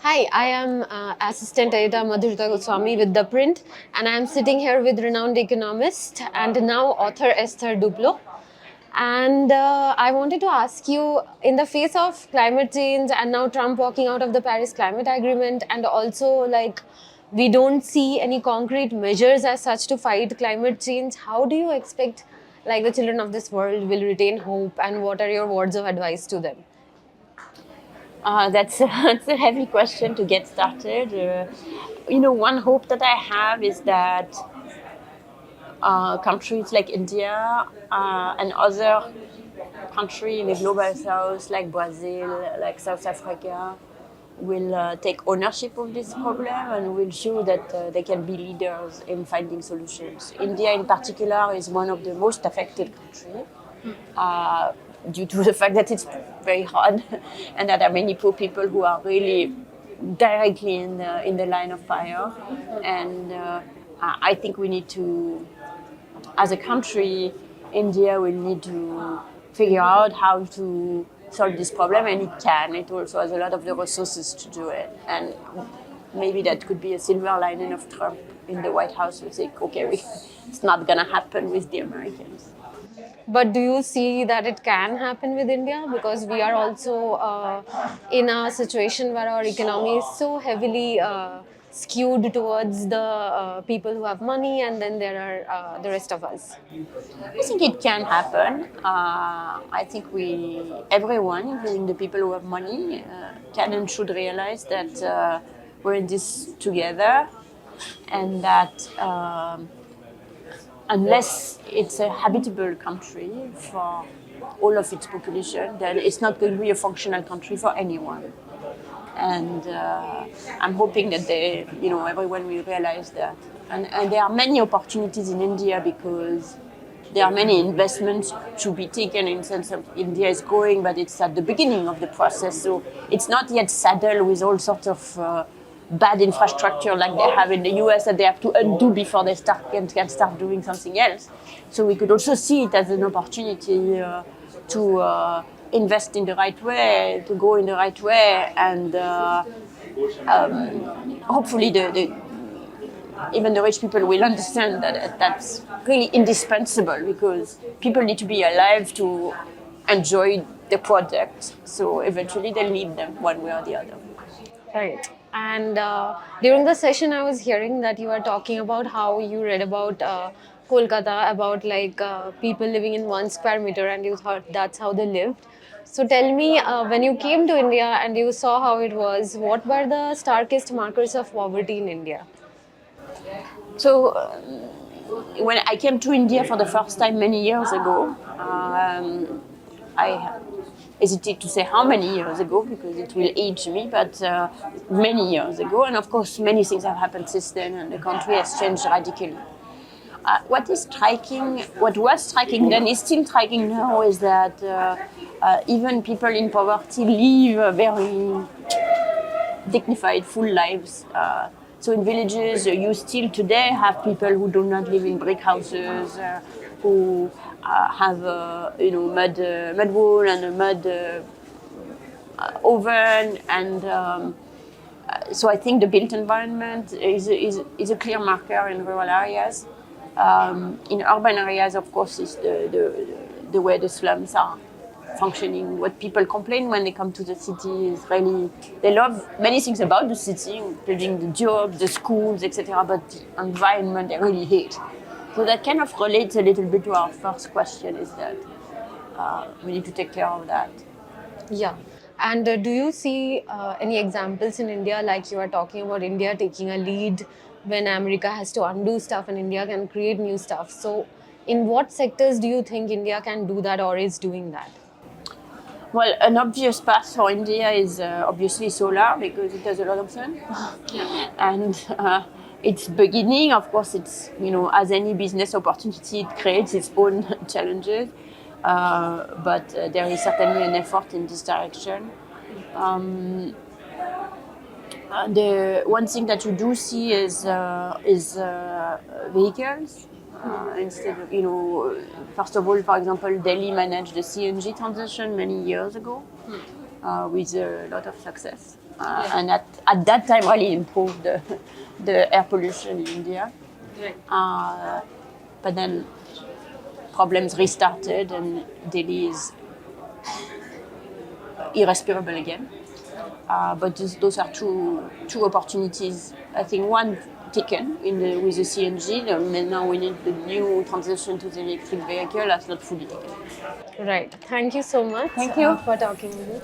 Hi, I am Assistant Editor Madhurita Goswami with ThePrint, and I am sitting here with renowned economist and now author Esther Duflo. And I wanted to ask you, in the face of climate change and now Trump walking out of the Paris Climate Agreement, and also like we don't see any concrete measures as such to fight climate change, how do you expect like the children of this world will retain hope, and what are your words of advice to them? That's a heavy question to get started. One hope that I have is that countries like India and other countries in the global south, like Brazil, like South Africa, will take ownership of this problem and will show that they can be leaders in finding solutions. India, in particular, is one of the most affected countries. Due to the fact that it's very hard and that there are many poor people who are really directly in the line of fire. And I think we need to, as a country, India will need to figure out how to solve this problem, and it can. It also has a lot of the resources to do it. And maybe that could be a silver lining of Trump in the White House to say, okay, it's not going to happen with the Americans. But do you see that it can happen with India? Because we are also in a situation where our economy is so heavily skewed towards the people who have money, and then there are the rest of us. I think it can happen. I think everyone, including the people who have money, can and should realize that we're in this together, and that unless it's a habitable country for all of its population, then it's not going to be a functional country for anyone. And I'm hoping that everyone will realize that. And there are many opportunities in India because there are many investments to be taken in the sense of India is growing, but it's at the beginning of the process. So it's not yet saddled with all sorts of bad infrastructure like they have in the US that they have to undo before they can start doing something else. So we could also see it as an opportunity to invest in the right way, to go in the right way, and hopefully even the rich people will understand that that's really indispensable because people need to be alive to enjoy the project. So eventually they'll need them one way or the other. Right. And during the session, I was hearing that you are talking about how you read about Kolkata, about like people living in 1 square meter, and you thought that's how they lived. So tell me, when you came to India and you saw how it was, what were the starkest markers of poverty in India? So when I came to India for the first time many years ago, I hesitate to say how many years ago because it will age me, but many years ago. And of course, many things have happened since then, and the country has changed radically. What was striking then is still striking now is that even people in poverty live very dignified, full lives. So in villages, you still today have people who do not live in brick houses, who have mud wall and a mud oven, and so I think the built environment is a clear marker in rural areas. In urban areas, of course, is the way the slums are functioning. What people complain when they come to the city is really they love many things about the city, including the jobs, the schools, etc. But the environment they really hate. So that kind of relates a little bit to our first question: is that we need to take care of that. Yeah. And do you see any examples in India, like you are talking about India taking a lead when America has to undo stuff and India can create new stuff? So, in what sectors do you think India can do that or is doing that? Well, an obvious path for India is obviously solar because it has a lot of sun, and its beginning, of course, it's as any business opportunity, it creates its own challenges, but there is certainly an effort in this direction. The one thing that you do see is vehicles. Instead of, first of all, for example, Delhi managed the CNG transition many years ago with a lot of success. and at that time really improved the air pollution in India. But then problems restarted and Delhi is irrespirable again. But those are two opportunities. I think one taken with the CNG, and now we need the new transition to the electric vehicle. That's not fully taken. Right. Thank you so much Thank you. for talking with me.